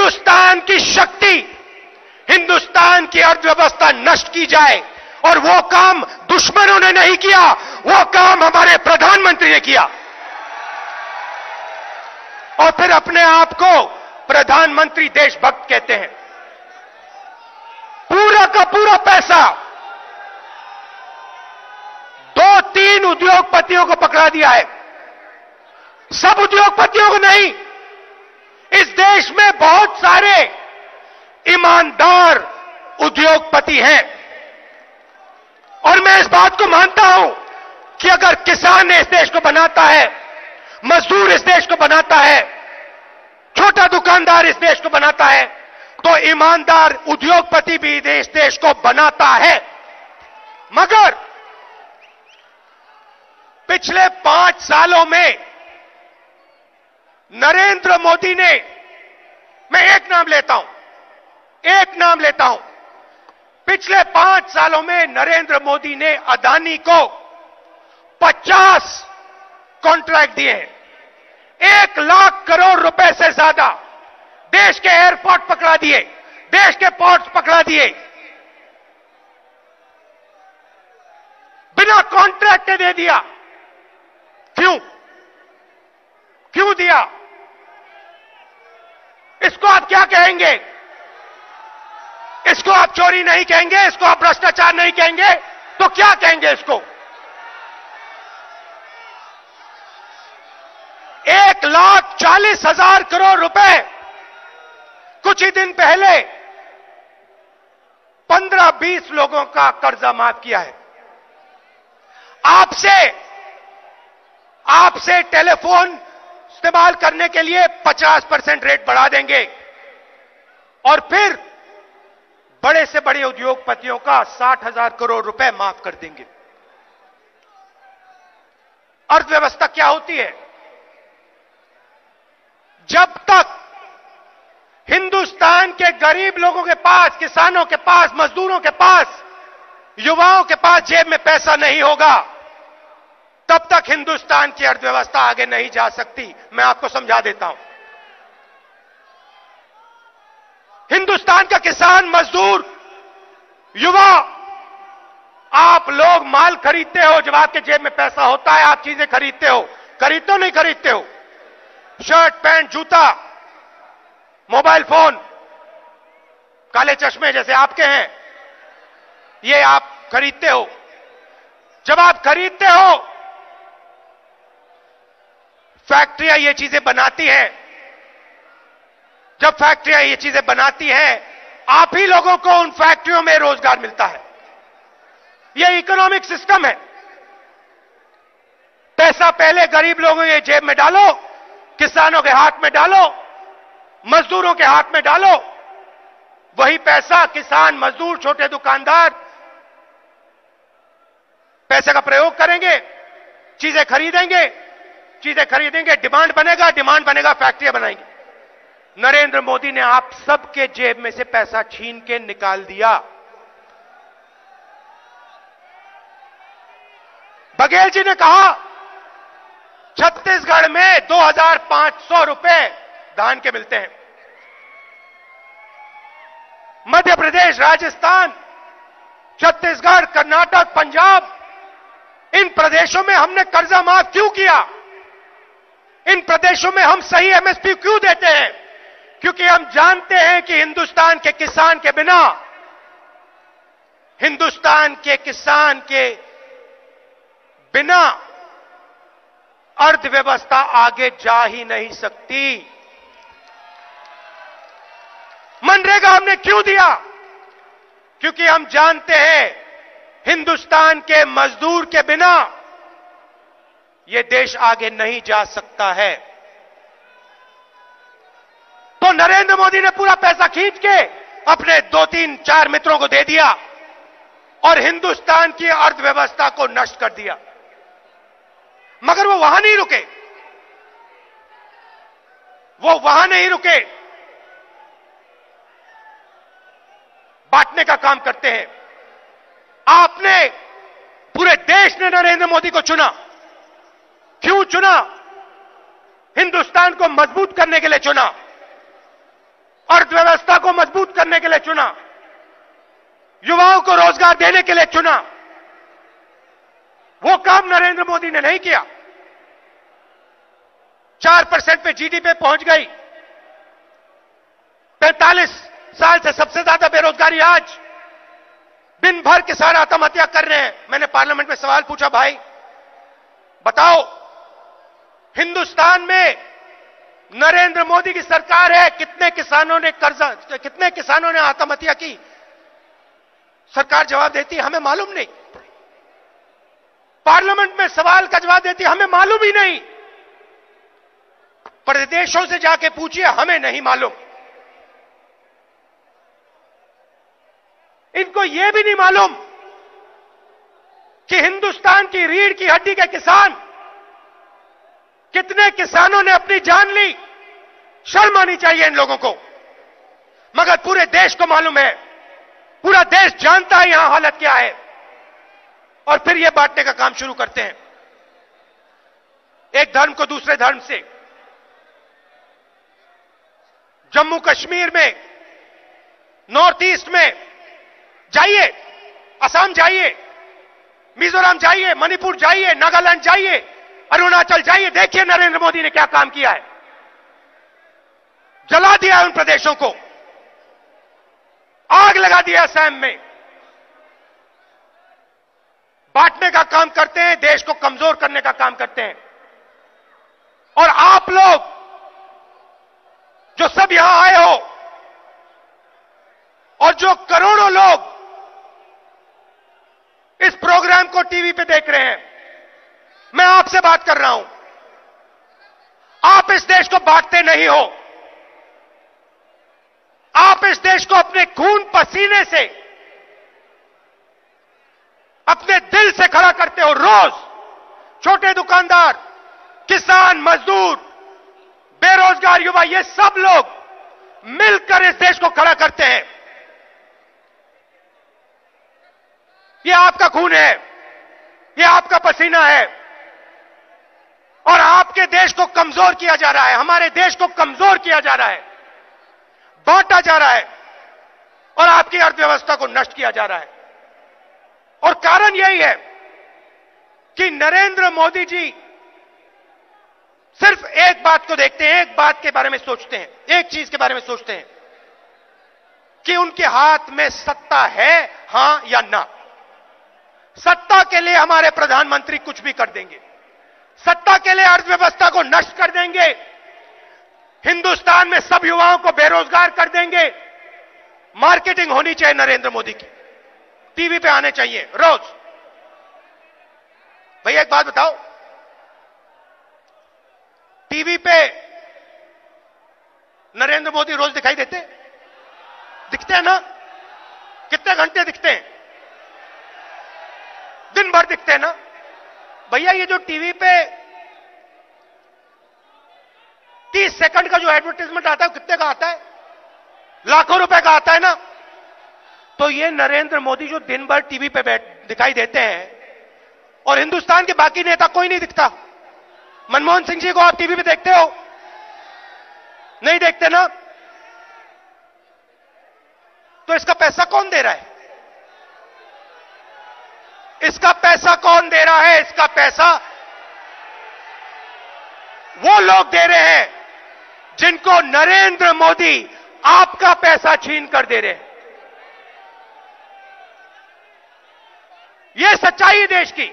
हिंदुस्तान की शक्ति, हिंदुस्तान की अर्थव्यवस्था नष्ट की जाए, और वो काम दुश्मनों ने नहीं किया, वो काम हमारे प्रधानमंत्री ने किया। और फिर अपने आप को प्रधानमंत्री देशभक्त कहते हैं। पूरा का पूरा पैसा 2-3 उद्योगपतियों को पकड़ा दिया है, सब उद्योगपतियों को नहीं। इस देश में बहुत सारे ईमानदार उद्योगपति हैं, और मैं इस बात को मानता हूं कि अगर किसान इस देश को बनाता है, मजदूर इस देश को बनाता है, छोटा दुकानदार इस देश को बनाता है, तो ईमानदार उद्योगपति भी इस देश को बनाता है। मगर पिछले 5 सालों में नरेंद्र मोदी ने, मैं एक नाम लेता हूं, पिछले 5 सालों में नरेंद्र मोदी ने अदानी को 50 कॉन्ट्रैक्ट दिए हैं, 1 लाख करोड़ रुपए से ज्यादा। देश के एयरपोर्ट पकड़ा दिए, देश के पोर्ट्स पकड़ा दिए, बिना कॉन्ट्रैक्ट के दे दिया। क्यों दिया? इसको आप क्या कहेंगे? इसको आप चोरी नहीं कहेंगे, इसको आप भ्रष्टाचार नहीं कहेंगे, तो क्या कहेंगे इसको? 1,40,000 करोड़ रुपए कुछ ही दिन पहले 15-20 लोगों का कर्जा माफ किया है। आपसे टेलीफोन इस्तेमाल करने के लिए 50% रेट बढ़ा देंगे, और फिर बड़े से बड़े उद्योगपतियों का 60,000 करोड़ रुपए माफ कर देंगे। अर्थव्यवस्था क्या होती है? जब तक हिंदुस्तान के गरीब लोगों के पास, किसानों के पास, मजदूरों के पास, युवाओं के पास जेब में पैसा नहीं होगा, तब तक हिंदुस्तान की अर्थव्यवस्था आगे नहीं जा सकती। मैं आपको समझा देता हूं। हिंदुस्तान का किसान, मजदूर, युवा, आप लोग माल खरीदते हो, जब आपके जेब में पैसा होता है आप चीजें खरीदते हो। नहीं खरीदते हो? शर्ट, पैंट, जूता, मोबाइल फोन, काले चश्मे जैसे आपके हैं, ये आप खरीदते हो। जब आप खरीदते हो, फैक्ट्रियां ये चीजें बनाती हैं। जब फैक्ट्रियां ये चीजें बनाती हैं, आप ही लोगों को उन फैक्ट्रियों में रोजगार मिलता है। यह इकोनॉमिक सिस्टम है। पैसा पहले गरीब लोगों के जेब में डालो, किसानों के हाथ में डालो, मजदूरों के हाथ में डालो। वही पैसा किसान, मजदूर, छोटे दुकानदार पैसे का प्रयोग करेंगे, चीजें खरीदेंगे, डिमांड बनेगा, फैक्ट्रियां बनाएंगे। नरेंद्र मोदी ने आप सबके जेब में से पैसा छीन के निकाल दिया। बघेल जी ने कहा छत्तीसगढ़ में 2,500 रुपए धान के मिलते हैं। मध्य प्रदेश, राजस्थान, छत्तीसगढ़, कर्नाटक, पंजाब, इन प्रदेशों में हमने कर्जा माफ क्यों किया? इन प्रदेशों में हम सही एमएसपी क्यों देते हैं? क्योंकि हम जानते हैं कि हिंदुस्तान के किसान के बिना, हिंदुस्तान के किसान के बिना अर्थव्यवस्था आगे जा ही नहीं सकती। मनरेगा हमने क्यों दिया? क्योंकि हम जानते हैं हिंदुस्तान के मजदूर के बिना यह देश आगे नहीं जा सकता है। तो नरेंद्र मोदी ने पूरा पैसा खींच के अपने 2-3-4 मित्रों को दे दिया और हिंदुस्तान की अर्थव्यवस्था को नष्ट कर दिया। मगर वो वहां नहीं रुके, बांटने का काम करते हैं। आपने, पूरे देश ने नरेंद्र मोदी को चुना। क्यों चुना? हिंदुस्तान को मजबूत करने के लिए चुना। अर्थव्यवस्था को मजबूत करने के लिए चुना, युवाओं को रोजगार देने के लिए चुना। वो काम नरेंद्र मोदी ने नहीं किया। 4% पे जीडीपी पहुंच गई। 45 साल से सबसे ज्यादा बेरोजगारी आज। दिन भर किसान आत्महत्या कर रहे हैं। मैंने पार्लियामेंट में सवाल पूछा, भाई बताओ, हिंदुस्तान में नरेंद्र मोदी की सरकार है, कितने किसानों ने कर्जा, कितने किसानों ने आत्महत्या की? सरकार जवाब देती है हमें मालूम नहीं। पार्लियामेंट में सवाल का जवाब देती है हमें मालूम ही नहीं। प्रदेशों से जाके पूछिए, हमें नहीं मालूम। इनको यह भी नहीं मालूम कि हिंदुस्तान की रीढ़ की हड्डी के किसान, कितने किसानों ने अपनी जान ली। शर्म आनी चाहिए इन लोगों को। मगर पूरे देश को मालूम है, पूरा देश जानता है यहां हालत क्या है, और फिर यह बांटने का काम शुरू करते हैं, एक धर्म को दूसरे धर्म से। जम्मू कश्मीर में, नॉर्थ ईस्ट में जाइए, असम जाइए, मिजोरम जाइए, मणिपुर जाइए, नागालैंड जाइए, अरुणाचल जाइए, देखिए नरेंद्र मोदी ने क्या काम किया है। जला दिया उन प्रदेशों को, आग लगा दिया असम में। बांटने का काम करते हैं, देश को कमजोर करने का काम करते हैं। और आप लोग जो सब यहां आए हो, और जो करोड़ों लोग इस प्रोग्राम को टीवी पे देख रहे हैं, मैं आपसे बात कर रहा हूं। आप इस देश को बांटते नहीं हो। आप इस देश को अपने खून पसीने से, अपने दिल से खड़ा करते हो। रोज छोटे दुकानदार, किसान, मजदूर, बेरोजगार युवा, ये सब लोग मिलकर इस देश को खड़ा करते हैं। ये आपका खून है, ये आपका पसीना है, और आपके देश को कमजोर किया जा रहा है, हमारे देश को कमजोर किया जा रहा है, बांटा जा रहा है, और आपकी अर्थव्यवस्था को नष्ट किया जा रहा है। और कारण यही है कि नरेंद्र मोदी जी सिर्फ एक बात को देखते हैं, एक बात के बारे में सोचते हैं, एक चीज के बारे में सोचते हैं कि उनके हाथ में सत्ता है, हां या ना। सत्ता के लिए हमारे प्रधानमंत्री कुछ भी कर देंगे, सत्ता के लिए अर्थव्यवस्था को नष्ट कर देंगे, हिंदुस्तान में सब युवाओं को बेरोजगार कर देंगे। मार्केटिंग होनी चाहिए नरेंद्र मोदी की, टीवी पे आने चाहिए रोज। भैया एक बात बताओ, टीवी पे नरेंद्र मोदी रोज दिखाई देते? दिखते हैं ना? कितने घंटे दिखते हैं? दिन भर दिखते हैं ना? भैया ये जो टीवी पे 30 सेकंड का जो एडवर्टाइजमेंट आता है, कितने का आता है? लाखों रुपए का आता है ना? तो ये नरेंद्र मोदी जो दिन भर टीवी पे दिखाई देते हैं, और हिंदुस्तान के बाकी नेता कोई नहीं दिखता। मनमोहन सिंह जी को आप टीवी पे देखते हो? नहीं देखते ना? तो इसका पैसा कौन दे रहा है? इसका पैसा कौन दे रहा है? इसका पैसा वो लोग दे रहे हैं जिनको नरेंद्र मोदी आपका पैसा छीन कर दे रहे हैं। यह सच्चाई है देश की।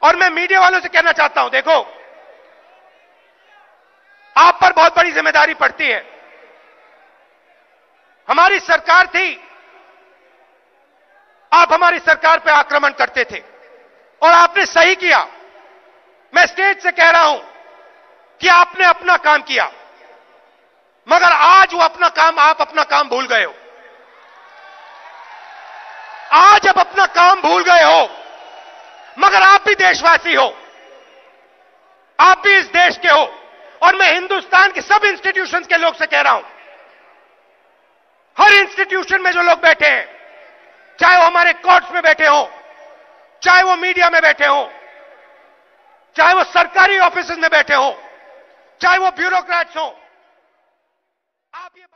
और मैं मीडिया वालों से कहना चाहता हूं, देखो, आप पर बहुत बड़ी जिम्मेदारी पड़ती है। हमारी सरकार थी, आप हमारी सरकार पे आक्रमण करते थे, और आपने सही किया। मैं स्टेज से कह रहा हूं कि आपने अपना काम किया, मगर आज वो अपना काम, आप अपना काम भूल गए हो। आज आप अपना काम भूल गए हो, मगर आप भी देशवासी हो, आप भी इस देश के हो। और मैं हिंदुस्तान के सब इंस्टीट्यूशंस के लोग से कह रहा हूं, हर इंस्टीट्यूशन में जो लोग बैठे हैं, चाहे वो हमारे कोर्ट्स में बैठे हो, चाहे वो मीडिया में बैठे हो, चाहे वो सरकारी ऑफिस में बैठे हो, चाहे वो ब्यूरोक्रेट्स हो, ये बात